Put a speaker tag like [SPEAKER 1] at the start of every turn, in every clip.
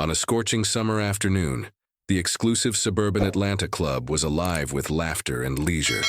[SPEAKER 1] On a scorching summer afternoon, the exclusive suburban Atlanta club was alive with laughter and leisure.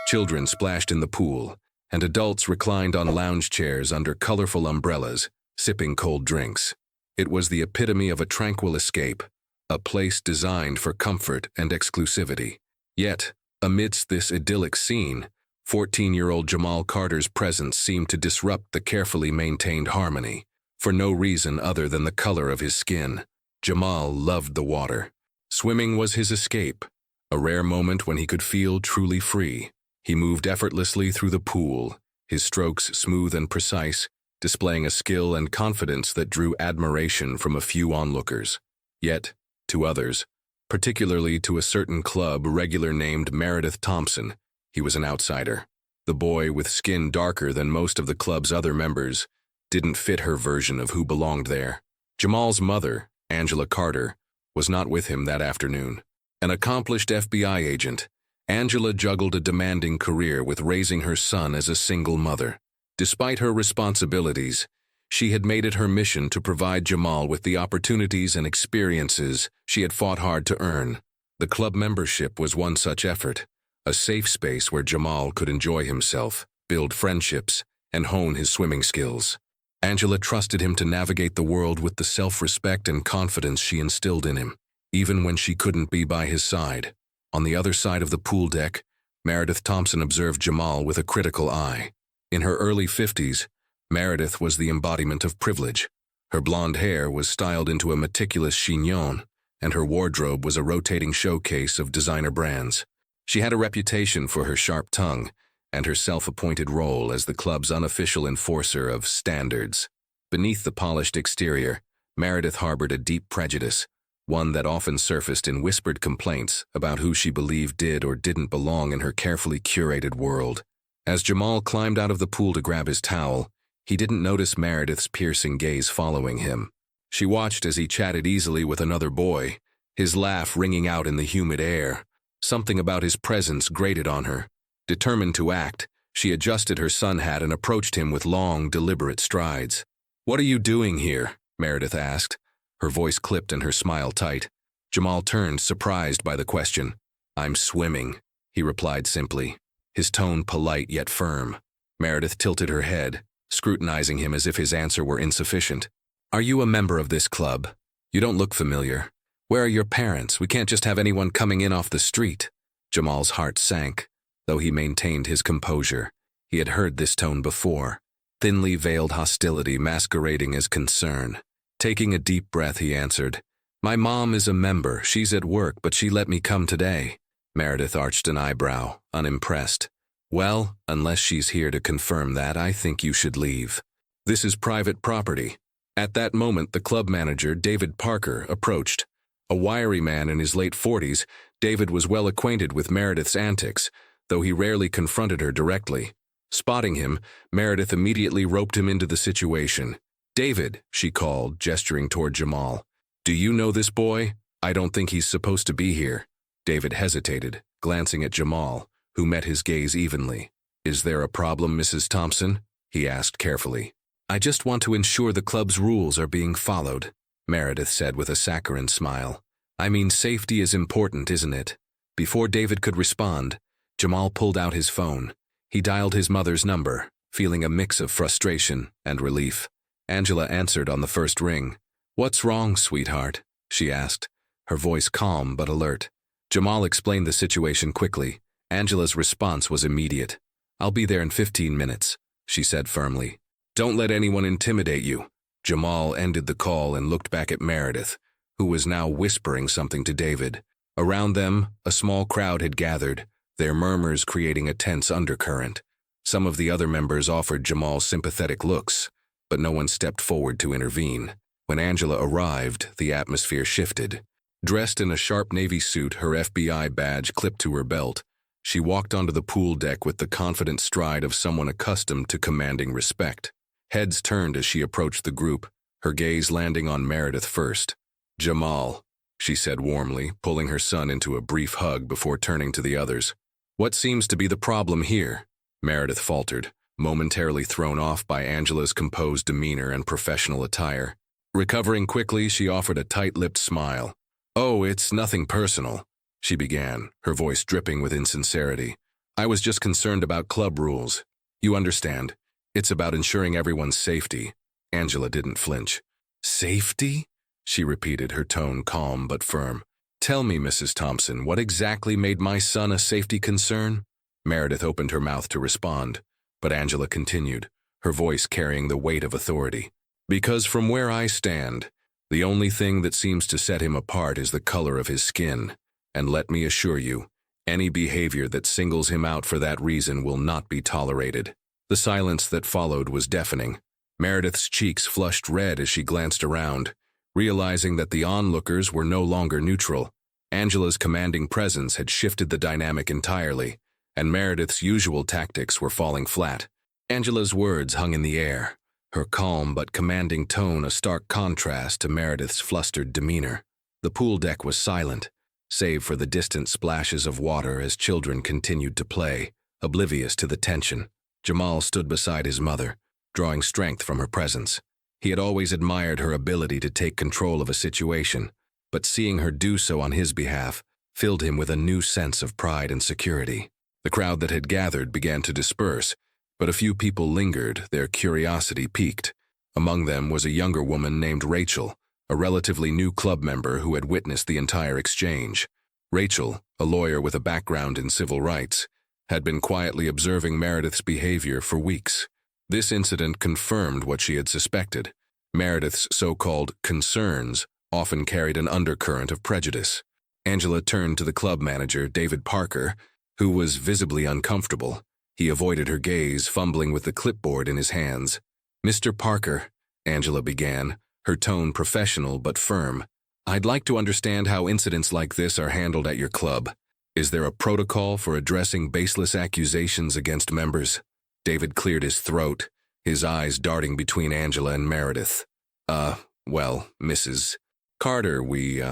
[SPEAKER 1] Children splashed in the pool, and adults reclined on lounge chairs under colorful umbrellas, sipping cold drinks. It was the epitome of a tranquil escape, a place designed for comfort and exclusivity. Yet, amidst this idyllic scene, 14-year-old Jamal Carter's presence seemed to disrupt the carefully maintained harmony. For no reason other than the color of his skin, Jamal loved the water. Swimming was his escape, a rare moment when he could feel truly free. He moved effortlessly through the pool, his strokes smooth and precise, displaying a skill and confidence that drew admiration from a few onlookers. Yet, to others, particularly to a certain club regular named Meredith Thompson, he was an outsider. The boy, with skin darker than most of the club's other members, didn't fit her version of who belonged there. Jamal's mother, Angela Carter, was not with him that afternoon. An accomplished FBI agent, Angela juggled a demanding career with raising her son as a single mother. Despite her responsibilities, she had made it her mission to provide Jamal with the opportunities and experiences she had fought hard to earn. The club membership was one such effort, a safe space where Jamal could enjoy himself, build friendships, and hone his swimming skills. Angela trusted him to navigate the world with the self-respect and confidence she instilled in him, even when she couldn't be by his side. On the other side of the pool deck, Meredith Thompson observed Jamal with a critical eye. In her early 50s, Meredith was the embodiment of privilege. Her blonde hair was styled into a meticulous chignon, and her wardrobe was a rotating showcase of designer brands. She had a reputation for her sharp tongue and her self-appointed role as the club's unofficial enforcer of standards. Beneath the polished exterior, Meredith harbored a deep prejudice, one that often surfaced in whispered complaints about who she believed did or didn't belong in her carefully curated world. As Jamal climbed out of the pool to grab his towel, he didn't notice Meredith's piercing gaze following him. She watched as he chatted easily with another boy, his laugh ringing out in the humid air. Something about his presence grated on her. Determined to act, she adjusted her sun hat and approached him with long, deliberate strides. "What are you doing here?" Meredith asked, her voice clipped and her smile tight. Jamal turned, surprised by the question. "I'm swimming," he replied simply, his tone polite yet firm. Meredith tilted her head, scrutinizing him as if his answer were insufficient. "Are you a member of this club? You don't look familiar. Where are your parents? We can't just have anyone coming in off the street." Jamal's heart sank, though he maintained his composure. He had heard this tone before, thinly veiled hostility masquerading as concern. Taking a deep breath, he answered, "My mom is a member. She's at work, but she let me come today." Meredith arched an eyebrow, unimpressed. "Well, unless she's here to confirm that, I think you should leave. This is private property." At that moment, the club manager, David Parker, approached. A wiry man in his late 40s, David was well acquainted with Meredith's antics, though he rarely confronted her directly. Spotting him, Meredith immediately roped him into the situation. "David," she called, gesturing toward Jamal. "Do you know this boy? I don't think he's supposed to be here." David hesitated, glancing at Jamal, who met his gaze evenly. "Is there a problem, Mrs. Thompson?" he asked carefully. "I just want to ensure the club's rules are being followed," Meredith said with a saccharine smile. "I mean, safety is important, isn't it?" Before David could respond, Jamal pulled out his phone. He dialed his mother's number, feeling a mix of frustration and relief. Angela answered on the first ring. "What's wrong, sweetheart?" she asked, her voice calm but alert. Jamal explained the situation quickly. Angela's response was immediate. "I'll be there in 15 minutes, she said firmly. "Don't let anyone intimidate you." Jamal ended the call and looked back at Meredith, who was now whispering something to David. Around them, a small crowd had gathered, their murmurs creating a tense undercurrent. Some of the other members offered Jamal sympathetic looks, but no one stepped forward to intervene. When Angela arrived, the atmosphere shifted. Dressed in a sharp navy suit, her FBI badge clipped to her belt, she walked onto the pool deck with the confident stride of someone accustomed to commanding respect. Heads turned as she approached the group, her gaze landing on Meredith first. "Jamal," she said warmly, pulling her son into a brief hug before turning to the others. "What seems to be the problem here?" Meredith faltered, momentarily thrown off by Angela's composed demeanor and professional attire. Recovering quickly, she offered a tight-lipped smile. "Oh, it's nothing personal," she began, her voice dripping with insincerity. "I was just concerned about club rules. You understand. It's about ensuring everyone's safety." Angela didn't flinch. "Safety?" she repeated, her tone calm but firm. "Tell me, Mrs. Thompson, what exactly made my son a safety concern?" Meredith opened her mouth to respond, but Angela continued, her voice carrying the weight of authority. "Because from where I stand, the only thing that seems to set him apart is the color of his skin. And let me assure you, any behavior that singles him out for that reason will not be tolerated." The silence that followed was deafening. Meredith's cheeks flushed red as she glanced around, realizing that the onlookers were no longer neutral. Angela's commanding presence had shifted the dynamic entirely, and Meredith's usual tactics were falling flat. Angela's words hung in the air, her calm but commanding tone a stark contrast to Meredith's flustered demeanor. The pool deck was silent, save for the distant splashes of water as children continued to play, oblivious to the tension. Jamal stood beside his mother, drawing strength from her presence. He had always admired her ability to take control of a situation, but seeing her do so on his behalf filled him with a new sense of pride and security. The crowd that had gathered began to disperse, but a few people lingered, their curiosity piqued. Among them was a younger woman named Rachel, a relatively new club member who had witnessed the entire exchange. Rachel, a lawyer with a background in civil rights, had been quietly observing Meredith's behavior for weeks. This incident confirmed what she had suspected. Meredith's so-called concerns often carried an undercurrent of prejudice. Angela turned to the club manager, David Parker, who was visibly uncomfortable. He avoided her gaze, fumbling with the clipboard in his hands. "Mr. Parker," Angela began, her tone professional but firm, "I'd like to understand how incidents like this are handled at your club. Is there a protocol for addressing baseless accusations against members?" David cleared his throat, his eyes darting between Angela and Meredith. Well, Mrs. Carter, we,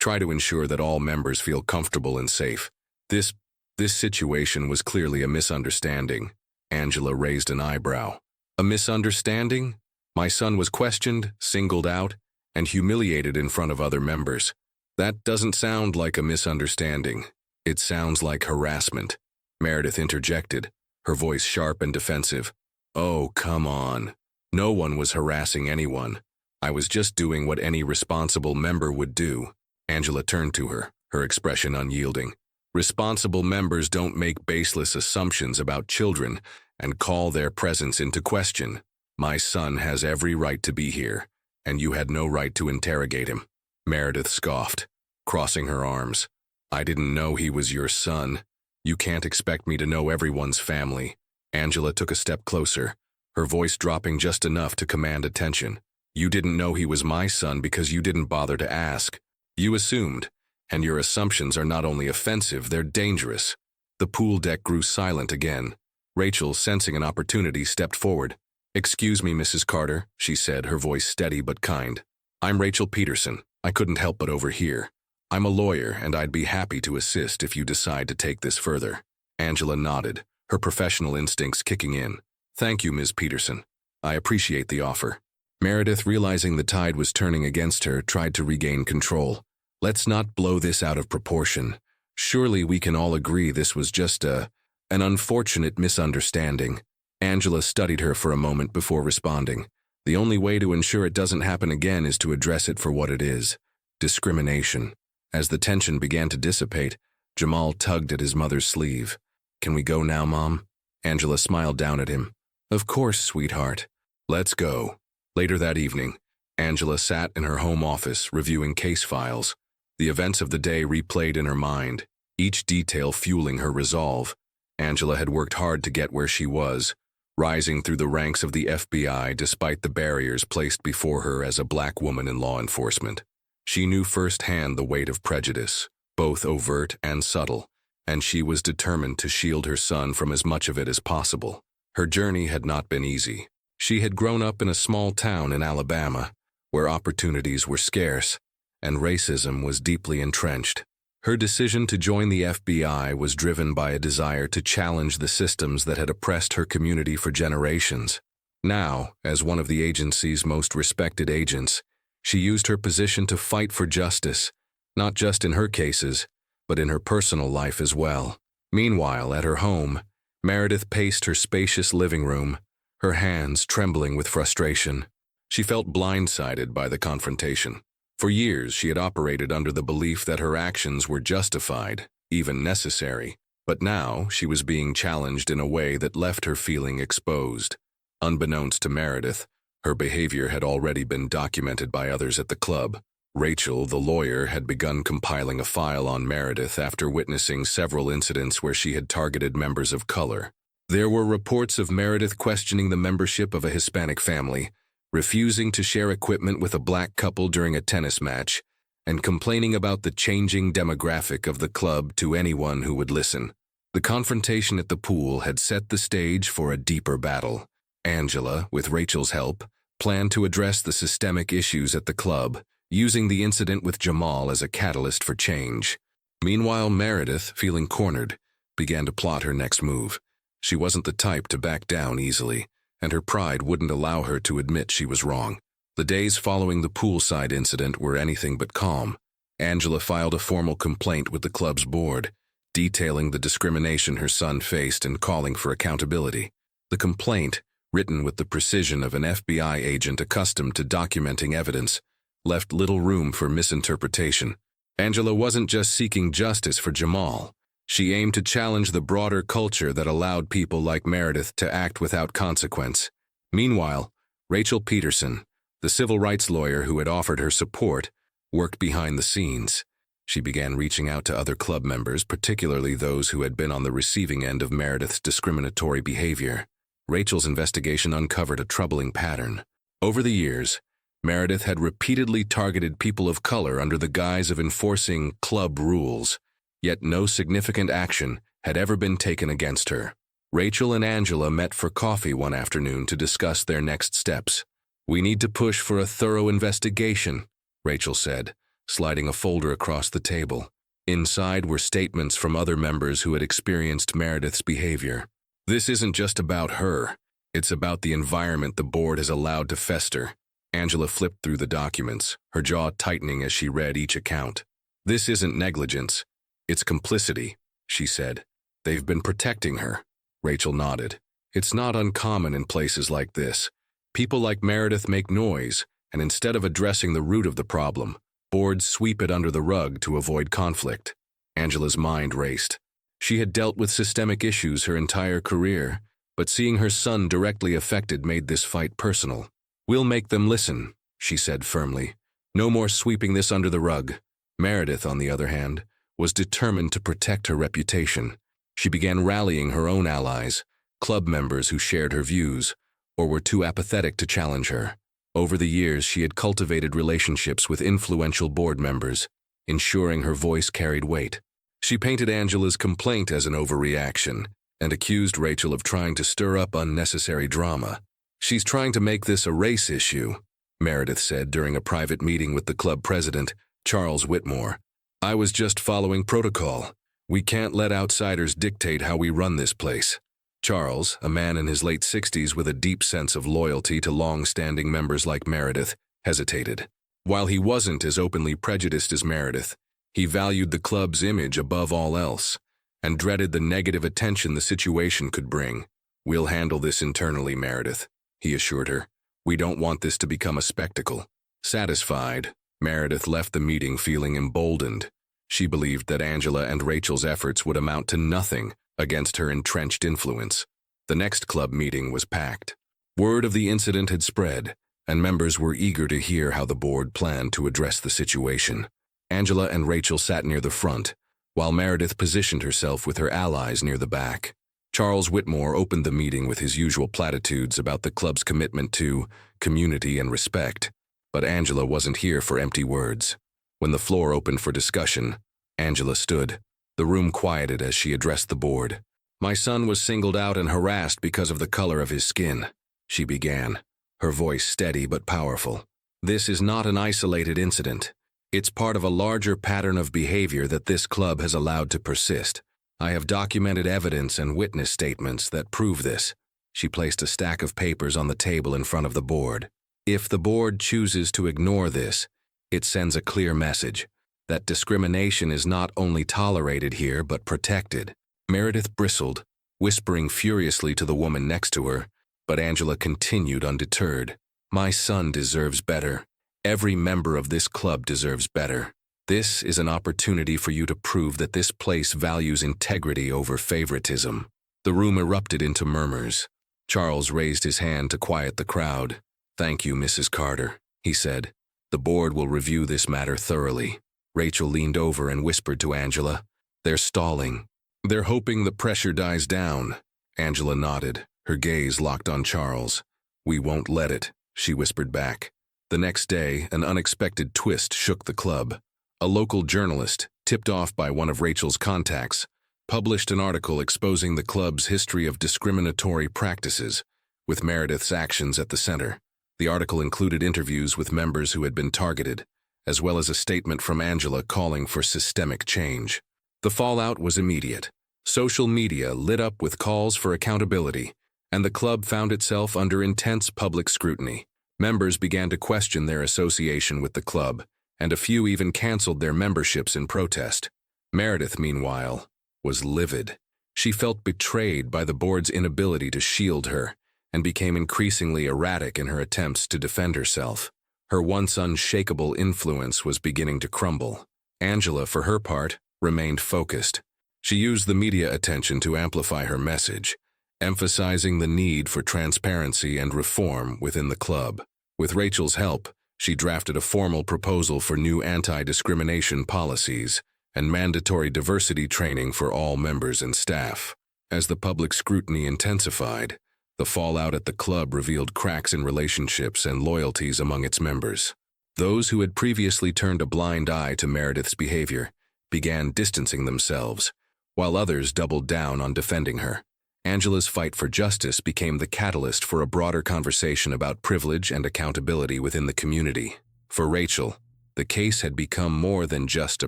[SPEAKER 1] try to ensure that all members feel comfortable and safe. This situation was clearly a misunderstanding." Angela raised an eyebrow. "A misunderstanding? My son was questioned, singled out, and humiliated in front of other members. That doesn't sound like a misunderstanding. It sounds like harassment." Meredith interjected, her voice sharp and defensive. "Oh, come on. No one was harassing anyone. I was just doing what any responsible member would do." Angela turned to her, her expression unyielding. "Responsible members don't make baseless assumptions about children and call their presence into question. My son has every right to be here, and you had no right to interrogate him." Meredith scoffed, crossing her arms. "I didn't know he was your son. You can't expect me to know everyone's family." Angela took a step closer, her voice dropping just enough to command attention. "You didn't know he was my son because you didn't bother to ask. You assumed, and your assumptions are not only offensive, they're dangerous." The pool deck grew silent again. Rachel, sensing an opportunity, stepped forward. "Excuse me, Mrs. Carter," she said, her voice steady but kind. "I'm Rachel Peterson. I couldn't help but overhear. I'm a lawyer, and I'd be happy to assist if you decide to take this further." Angela nodded, her professional instincts kicking in. "Thank you, Ms. Peterson. I appreciate the offer." Meredith, realizing the tide was turning against her, tried to regain control. "Let's not blow this out of proportion. Surely we can all agree this was just an unfortunate misunderstanding." Angela studied her for a moment before responding. "The only way to ensure it doesn't happen again is to address it for what it is: discrimination." As the tension began to dissipate, Jamal tugged at his mother's sleeve. "Can we go now, Mom?" Angela smiled down at him. "Of course, sweetheart. Let's go." Later that evening, Angela sat in her home office reviewing case files. The events of the day replayed in her mind, each detail fueling her resolve. Angela had worked hard to get where she was, rising through the ranks of the FBI despite the barriers placed before her as a black woman in law enforcement. She knew firsthand the weight of prejudice, both overt and subtle, and she was determined to shield her son from as much of it as possible. Her journey had not been easy. She had grown up in a small town in Alabama, where opportunities were scarce, and racism was deeply entrenched. Her decision to join the FBI was driven by a desire to challenge the systems that had oppressed her community for generations. Now, as one of the agency's most respected agents, She used her position to fight for justice, not just in her cases, but in her personal life as well. Meanwhile, at her home, Meredith paced her spacious living room, her hands trembling with frustration. She felt blindsided by the confrontation. For years, she had operated under the belief that her actions were justified, even necessary. But now, she was being challenged in a way that left her feeling exposed. Unbeknownst to Meredith, her behavior had already been documented by others at the club. Rachel, the lawyer, had begun compiling a file on Meredith after witnessing several incidents where she had targeted members of color. There were reports of Meredith questioning the membership of a Hispanic family, refusing to share equipment with a black couple during a tennis match, and complaining about the changing demographic of the club to anyone who would listen. The confrontation at the pool had set the stage for a deeper battle. Angela, with Rachel's help, planned to address the systemic issues at the club, using the incident with Jamal as a catalyst for change. Meanwhile, Meredith, feeling cornered, began to plot her next move. She wasn't the type to back down easily, and her pride wouldn't allow her to admit she was wrong. The days following the poolside incident were anything but calm. Angela filed a formal complaint with the club's board, detailing the discrimination her son faced and calling for accountability. The complaint, written with the precision of an FBI agent accustomed to documenting evidence, left little room for misinterpretation. Angela wasn't just seeking justice for Jamal. She aimed to challenge the broader culture that allowed people like Meredith to act without consequence. Meanwhile, Rachel Peterson, the civil rights lawyer who had offered her support, worked behind the scenes. She began reaching out to other club members, particularly those who had been on the receiving end of Meredith's discriminatory behavior. Rachel's investigation uncovered a troubling pattern. Over the years, Meredith had repeatedly targeted people of color under the guise of enforcing club rules, yet no significant action had ever been taken against her. Rachel and Angela met for coffee one afternoon to discuss their next steps. "We need to push for a thorough investigation," Rachel said, sliding a folder across the table. Inside were statements from other members who had experienced Meredith's behavior. "This isn't just about her. It's about the environment the board has allowed to fester." Angela flipped through the documents, her jaw tightening as she read each account. "This isn't negligence. It's complicity," she said. "They've been protecting her." Rachel nodded. "It's not uncommon in places like this. People like Meredith make noise, and instead of addressing the root of the problem, boards sweep it under the rug to avoid conflict." Angela's mind raced. She had dealt with systemic issues her entire career, but seeing her son directly affected made this fight personal. "We'll make them listen," she said firmly. "No more sweeping this under the rug." Meredith, on the other hand, was determined to protect her reputation. She began rallying her own allies, club members who shared her views, or were too apathetic to challenge her. Over the years, she had cultivated relationships with influential board members, ensuring her voice carried weight. She painted Angela's complaint as an overreaction and accused Rachel of trying to stir up unnecessary drama. "She's trying to make this a race issue," Meredith said during a private meeting with the club president, Charles Whitmore. "I was just following protocol. We can't let outsiders dictate how we run this place." Charles, a man in his late 60s with a deep sense of loyalty to long-standing members like Meredith, hesitated. While he wasn't as openly prejudiced as Meredith, he valued the club's image above all else, and dreaded the negative attention the situation could bring. "We'll handle this internally, Meredith," he assured her. "We don't want this to become a spectacle." Satisfied, Meredith left the meeting feeling emboldened. She believed that Angela and Rachel's efforts would amount to nothing against her entrenched influence. The next club meeting was packed. Word of the incident had spread, and members were eager to hear how the board planned to address the situation. Angela and Rachel sat near the front, while Meredith positioned herself with her allies near the back. Charles Whitmore opened the meeting with his usual platitudes about the club's commitment to community and respect, but Angela wasn't here for empty words. When the floor opened for discussion, Angela stood. The room quieted as she addressed the board. "My son was singled out and harassed because of the color of his skin," she began, her voice steady but powerful. "This is not an isolated incident. It's part of a larger pattern of behavior that this club has allowed to persist. I have documented evidence and witness statements that prove this." She placed a stack of papers on the table in front of the board. If the board chooses to ignore this, it sends a clear message that discrimination is not only tolerated here but protected. Meredith bristled, whispering furiously to the woman next to her, but Angela continued undeterred. My son deserves better. Every member of this club deserves better. This is an opportunity for you to prove that this place values integrity over favoritism. The room erupted into murmurs. Charles raised his hand to quiet the crowd. Thank you, Mrs. Carter, he said. The board will review this matter thoroughly. Rachel leaned over and whispered to Angela. They're stalling. They're hoping the pressure dies down. Angela nodded, her gaze locked on Charles. We won't let it, she whispered back. The next day, an unexpected twist shook the club. A local journalist, tipped off by one of Rachel's contacts, published an article exposing the club's history of discriminatory practices, with Meredith's actions at the center. The article included interviews with members who had been targeted, as well as a statement from Angela calling for systemic change. The fallout was immediate. Social media lit up with calls for accountability, and the club found itself under intense public scrutiny. Members began to question their association with the club, and a few even canceled their memberships in protest. Meredith, meanwhile, was livid. She felt betrayed by the board's inability to shield her, and became increasingly erratic in her attempts to defend herself. Her once unshakable influence was beginning to crumble. Angela, for her part, remained focused. She used the media attention to amplify her message, emphasizing the need for transparency and reform within the club. With Rachel's help, she drafted a formal proposal for new anti-discrimination policies and mandatory diversity training for all members and staff. As the public scrutiny intensified, the fallout at the club revealed cracks in relationships and loyalties among its members. Those who had previously turned a blind eye to Meredith's behavior began distancing themselves, while others doubled down on defending her. Angela's fight for justice became the catalyst for a broader conversation about privilege and accountability within the community. For Rachel, the case had become more than just a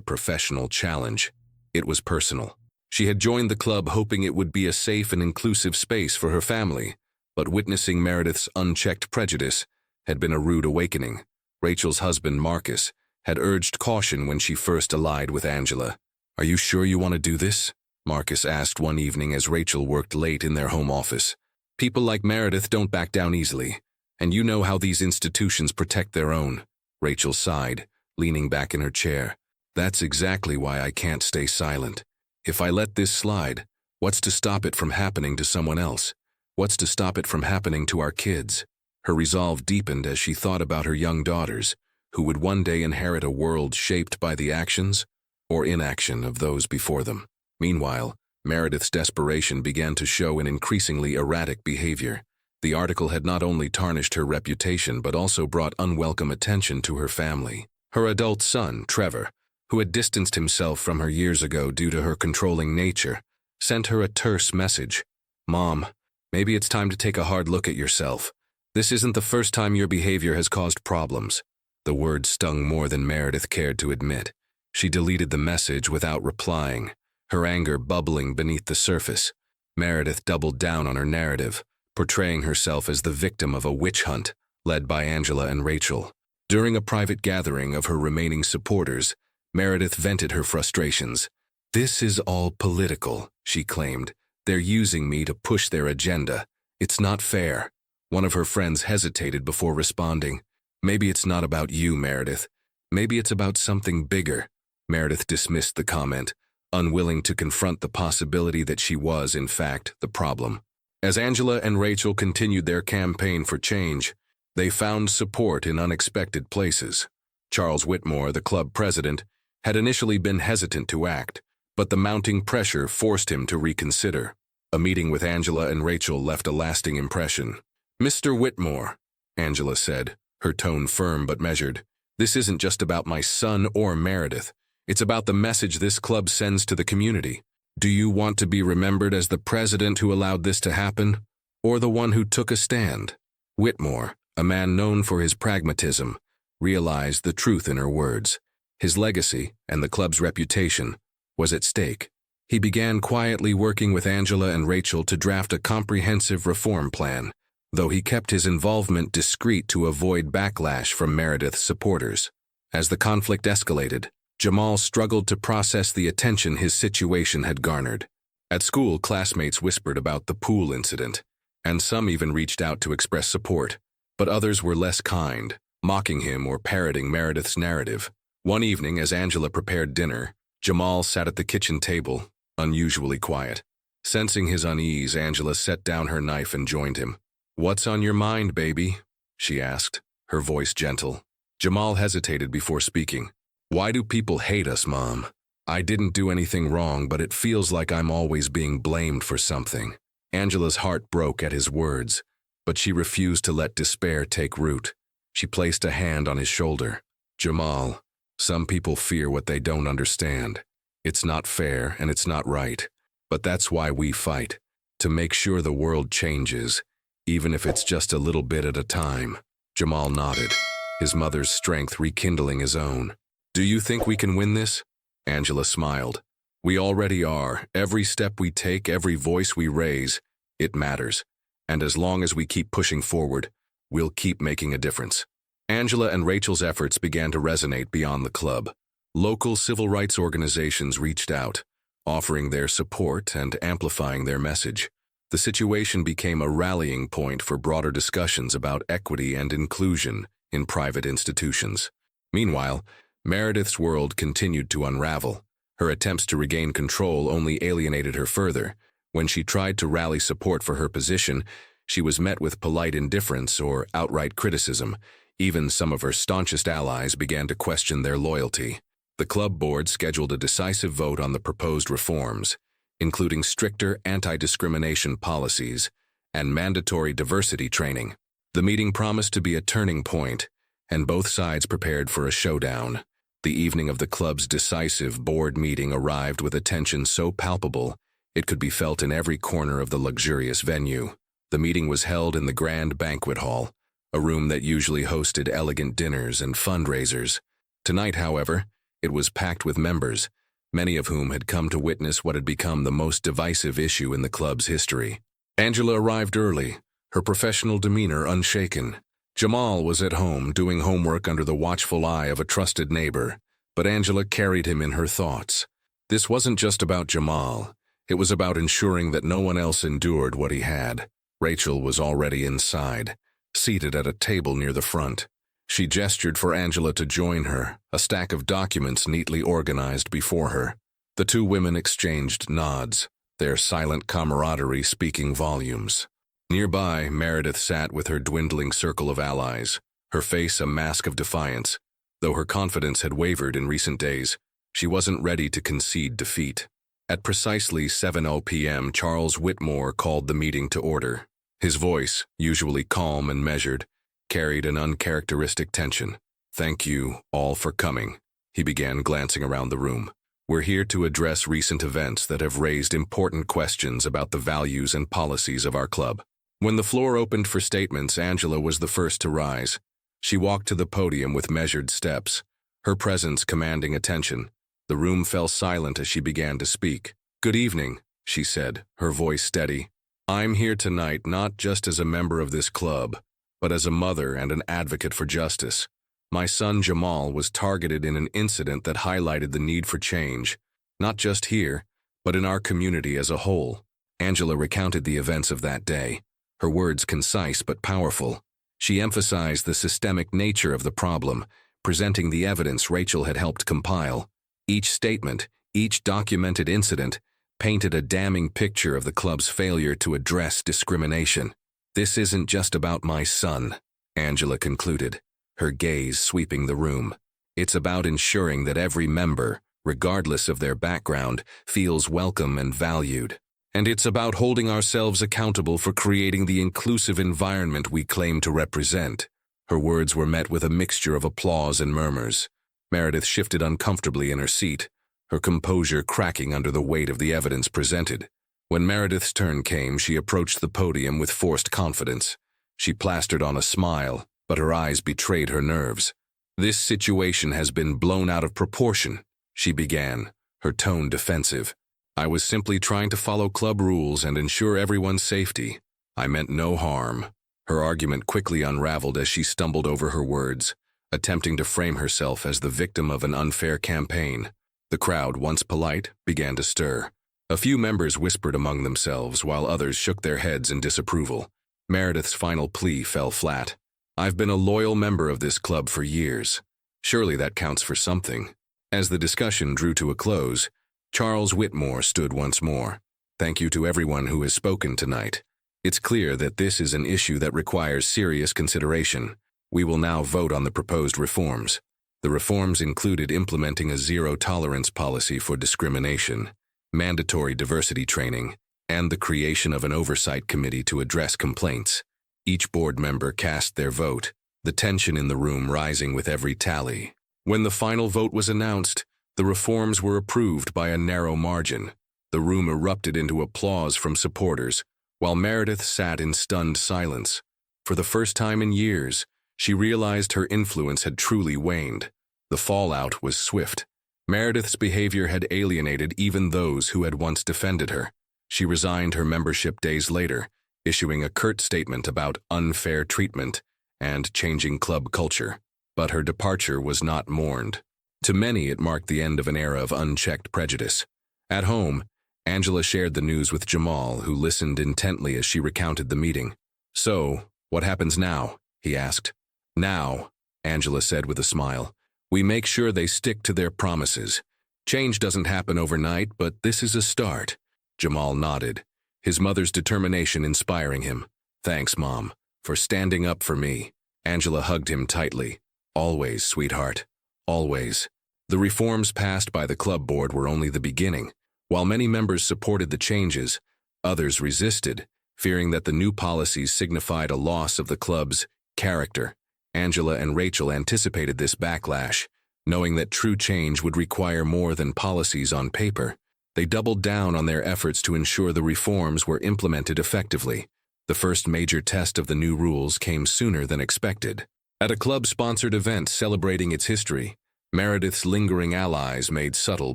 [SPEAKER 1] professional challenge. It was personal. She had joined the club hoping it would be a safe and inclusive space for her family, but witnessing Meredith's unchecked prejudice had been a rude awakening. Rachel's husband, Marcus, had urged caution when she first allied with Angela. Are you sure you want to do this? Marcus asked one evening as Rachel worked late in their home office. People like Meredith don't back down easily, and you know how these institutions protect their own. Rachel sighed, leaning back in her chair. That's exactly why I can't stay silent. If I let this slide, what's to stop it from happening to someone else? What's to stop it from happening to our kids? Her resolve deepened as she thought about her young daughters, who would one day inherit a world shaped by the actions or inaction of those before them. Meanwhile, Meredith's desperation began to show in increasingly erratic behavior. The article had not only tarnished her reputation but also brought unwelcome attention to her family. Her adult son, Trevor, who had distanced himself from her years ago due to her controlling nature, sent her a terse message. Mom, maybe it's time to take a hard look at yourself. This isn't the first time your behavior has caused problems. The words stung more than Meredith cared to admit. She deleted the message without replying, her anger bubbling beneath the surface. Meredith doubled down on her narrative, portraying herself as the victim of a witch hunt led by Angela and Rachel. During a private gathering of her remaining supporters, Meredith vented her frustrations. This is all political, she claimed. They're using me to push their agenda. It's not fair. One of her friends hesitated before responding. Maybe it's not about you, Meredith. Maybe it's about something bigger. Meredith dismissed the comment, unwilling to confront the possibility that she was, in fact, the problem. As Angela and Rachel continued their campaign for change, they found support in unexpected places. Charles Whitmore, the club president, had initially been hesitant to act, but the mounting pressure forced him to reconsider. A meeting with Angela and Rachel left a lasting impression. Mr. Whitmore, Angela said, her tone firm but measured, this isn't just about my son or Meredith. It's about the message this club sends to the community. Do you want to be remembered as the president who allowed this to happen, or the one who took a stand? Whitmore, a man known for his pragmatism, realized the truth in her words. His legacy, and the club's reputation, was at stake. He began quietly working with Angela and Rachel to draft a comprehensive reform plan, though he kept his involvement discreet to avoid backlash from Meredith's supporters. As the conflict escalated, Jamal struggled to process the attention his situation had garnered. At school, classmates whispered about the pool incident, and some even reached out to express support, but others were less kind, mocking him or parroting Meredith's narrative. One evening, as Angela prepared dinner, Jamal sat at the kitchen table, unusually quiet. Sensing his unease, Angela set down her knife and joined him. "What's on your mind, baby?" she asked, her voice gentle. Jamal hesitated before speaking. "Why do people hate us, Mom? I didn't do anything wrong, but it feels like I'm always being blamed for something." Angela's heart broke at his words, but she refused to let despair take root. She placed a hand on his shoulder. "Jamal, some people fear what they don't understand. It's not fair and it's not right, but that's why we fight, to make sure the world changes, even if it's just a little bit at a time." Jamal nodded, his mother's strength rekindling his own. "Do you think we can win this?" Angela smiled. "We already are. Every step we take, every voice we raise, it matters. And as long as we keep pushing forward, we'll keep making a difference." Angela and Rachel's efforts began to resonate beyond the club. Local civil rights organizations reached out, offering their support and amplifying their message. The situation became a rallying point for broader discussions about equity and inclusion in private institutions. Meanwhile, Meredith's world continued to unravel. Her attempts to regain control only alienated her further. When she tried to rally support for her position, she was met with polite indifference or outright criticism. Even some of her staunchest allies began to question their loyalty. The club board scheduled a decisive vote on the proposed reforms, including stricter anti-discrimination policies and mandatory diversity training. The meeting promised to be a turning point, and both sides prepared for a showdown. The evening of the club's decisive board meeting arrived with a tension so palpable it could be felt in every corner of the luxurious venue. The meeting was held in the grand banquet hall, a room that usually hosted elegant dinners and fundraisers. Tonight, however, it was packed with members, many of whom had come to witness what had become the most divisive issue in the club's history. Angela arrived early, her professional demeanor unshaken. Jamal was at home doing homework under the watchful eye of a trusted neighbor, but Angela carried him in her thoughts. This wasn't just about Jamal. It was about ensuring that no one else endured what he had. Rachel was already inside, seated at a table near the front. She gestured for Angela to join her, a stack of documents neatly organized before her. The two women exchanged nods, their silent camaraderie speaking volumes. Nearby, Meredith sat with her dwindling circle of allies, her face a mask of defiance. Though her confidence had wavered in recent days, she wasn't ready to concede defeat. At precisely 7:00 p.m., Charles Whitmore called the meeting to order. His voice, usually calm and measured, carried an uncharacteristic tension. "Thank you all for coming," he began, glancing around the room. "We're here to address recent events that have raised important questions about the values and policies of our club." When the floor opened for statements, Angela was the first to rise. She walked to the podium with measured steps, her presence commanding attention. The room fell silent as she began to speak. "Good evening," she said, her voice steady. "I'm here tonight not just as a member of this club, but as a mother and an advocate for justice. My son Jamal was targeted in an incident that highlighted the need for change, not just here, but in our community as a whole." Angela recounted the events of that day, her words concise but powerful. She emphasized the systemic nature of the problem, presenting the evidence Rachel had helped compile. Each statement, each documented incident, painted a damning picture of the club's failure to address discrimination. "This isn't just about my son," Angela concluded, her gaze sweeping the room. "It's about ensuring that every member, regardless of their background, feels welcome and valued. And it's about holding ourselves accountable for creating the inclusive environment we claim to represent." Her words were met with a mixture of applause and murmurs. Meredith shifted uncomfortably in her seat, her composure cracking under the weight of the evidence presented. When Meredith's turn came, she approached the podium with forced confidence. She plastered on a smile, but her eyes betrayed her nerves. "This situation has been blown out of proportion," she began, her tone defensive. "I was simply trying to follow club rules and ensure everyone's safety. I meant no harm." Her argument quickly unraveled as she stumbled over her words, attempting to frame herself as the victim of an unfair campaign. The crowd, once polite, began to stir. A few members whispered among themselves while others shook their heads in disapproval. Meredith's final plea fell flat. "I've been a loyal member of this club for years. Surely that counts for something." As the discussion drew to a close, Charles Whitmore stood once more. "Thank you to everyone who has spoken tonight. It's clear that this is an issue that requires serious consideration. We will now vote on the proposed reforms." The reforms included implementing a zero-tolerance policy for discrimination, mandatory diversity training, and the creation of an oversight committee to address complaints. Each board member cast their vote, the tension in the room rising with every tally. When the final vote was announced, the reforms were approved by a narrow margin. The room erupted into applause from supporters, while Meredith sat in stunned silence. For the first time in years, she realized her influence had truly waned. The fallout was swift. Meredith's behavior had alienated even those who had once defended her. She resigned her membership days later, issuing a curt statement about unfair treatment and changing club culture. But her departure was not mourned. To many, it marked the end of an era of unchecked prejudice. At home, Angela shared the news with Jamal, who listened intently as she recounted the meeting. "So, what happens now?" he asked. "Now," Angela said with a smile, "we make sure they stick to their promises. Change doesn't happen overnight, but this is a start." Jamal nodded, his mother's determination inspiring him. "Thanks, Mom, for standing up for me." Angela hugged him tightly. "Always, sweetheart. Always." The reforms passed by the club board were only the beginning. While many members supported the changes, others resisted, fearing that the new policies signified a loss of the club's character. Angela and Rachel anticipated this backlash, knowing that true change would require more than policies on paper. They doubled down on their efforts to ensure the reforms were implemented effectively. The first major test of the new rules came sooner than expected. At a club-sponsored event celebrating its history, Meredith's lingering allies made subtle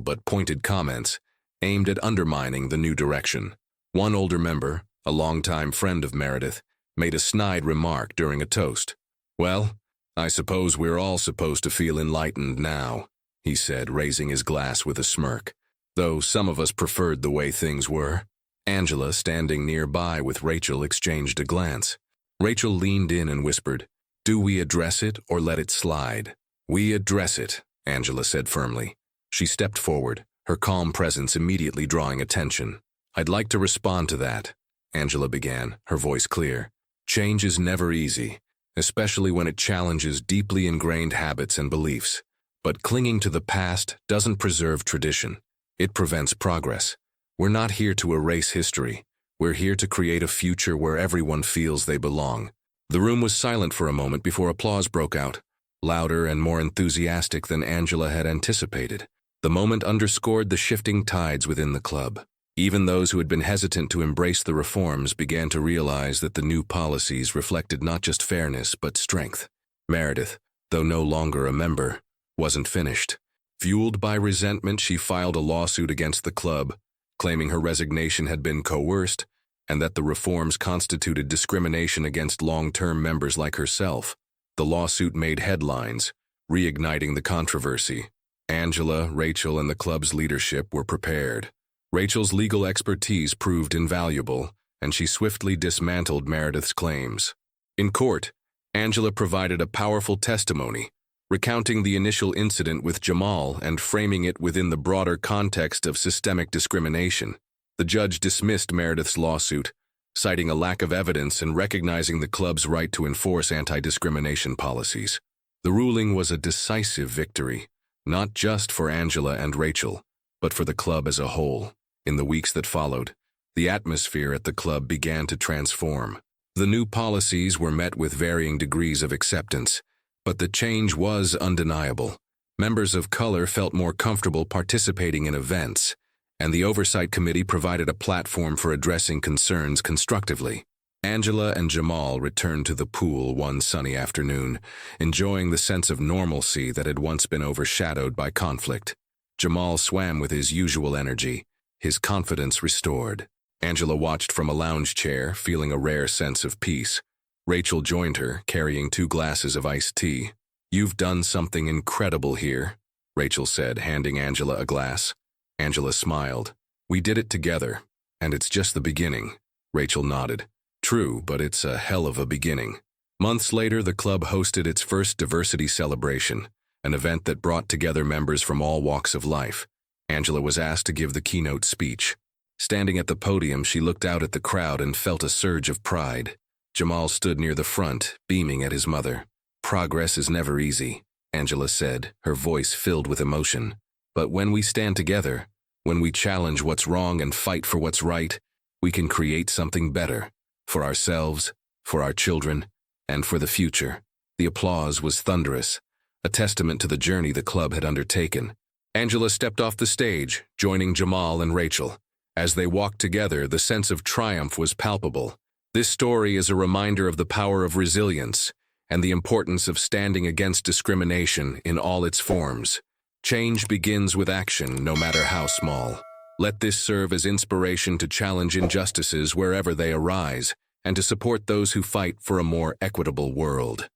[SPEAKER 1] but pointed comments aimed at undermining the new direction. One older member, a longtime friend of Meredith, made a snide remark during a toast. "Well, I suppose we're all supposed to feel enlightened now," he said, raising his glass with a smirk, "though some of us preferred the way things were." Angela, standing nearby with Rachel, exchanged a glance. Rachel leaned in and whispered, "Do we address it or let it slide?" "We address it," Angela said firmly. She stepped forward, her calm presence immediately drawing attention. "I'd like to respond to that," Angela began, her voice clear. "Change is never easy, especially when it challenges deeply ingrained habits and beliefs. But clinging to the past doesn't preserve tradition. It prevents progress. We're not here to erase history. We're here to create a future where everyone feels they belong." The room was silent for a moment before applause broke out, louder and more enthusiastic than Angela had anticipated. The moment underscored the shifting tides within the club. Even those who had been hesitant to embrace the reforms began to realize that the new policies reflected not just fairness but strength. Meredith, though no longer a member, wasn't finished. Fueled by resentment, she filed a lawsuit against the club, claiming her resignation had been coerced and that the reforms constituted discrimination against long-term members like herself. The lawsuit made headlines, reigniting the controversy. Angela, Rachel, and the club's leadership were prepared. Rachel's legal expertise proved invaluable, and she swiftly dismantled Meredith's claims. In court, Angela provided a powerful testimony, recounting the initial incident with Jamal and framing it within the broader context of systemic discrimination. The judge dismissed Meredith's lawsuit, citing a lack of evidence and recognizing the club's right to enforce anti-discrimination policies. The ruling was a decisive victory, not just for Angela and Rachel, but for the club as a whole. In the weeks that followed, the atmosphere at the club began to transform. The new policies were met with varying degrees of acceptance, but the change was undeniable. Members of color felt more comfortable participating in events, and the Oversight Committee provided a platform for addressing concerns constructively. Angela and Jamal returned to the pool one sunny afternoon, enjoying the sense of normalcy that had once been overshadowed by conflict. Jamal swam with his usual energy, his confidence restored. Angela watched from a lounge chair, feeling a rare sense of peace. Rachel joined her, carrying 2 glasses of iced tea. "You've done something incredible here," Rachel said, handing Angela a glass. Angela smiled. "We did it together, and it's just the beginning." Rachel nodded. "True, but it's a hell of a beginning." Months later, the club hosted its first diversity celebration, an event that brought together members from all walks of life. Angela was asked to give the keynote speech. Standing at the podium, she looked out at the crowd and felt a surge of pride. Jamal stood near the front, beaming at his mother. "Progress is never easy," Angela said, her voice filled with emotion. "But when we stand together, when we challenge what's wrong and fight for what's right, we can create something better, for ourselves, for our children, and for the future." The applause was thunderous, a testament to the journey the club had undertaken. Angela stepped off the stage, joining Jamal and Rachel. As they walked together, the sense of triumph was palpable. This story is a reminder of the power of resilience and the importance of standing against discrimination in all its forms. Change begins with action, no matter how small. Let this serve as inspiration to challenge injustices wherever they arise and to support those who fight for a more equitable world.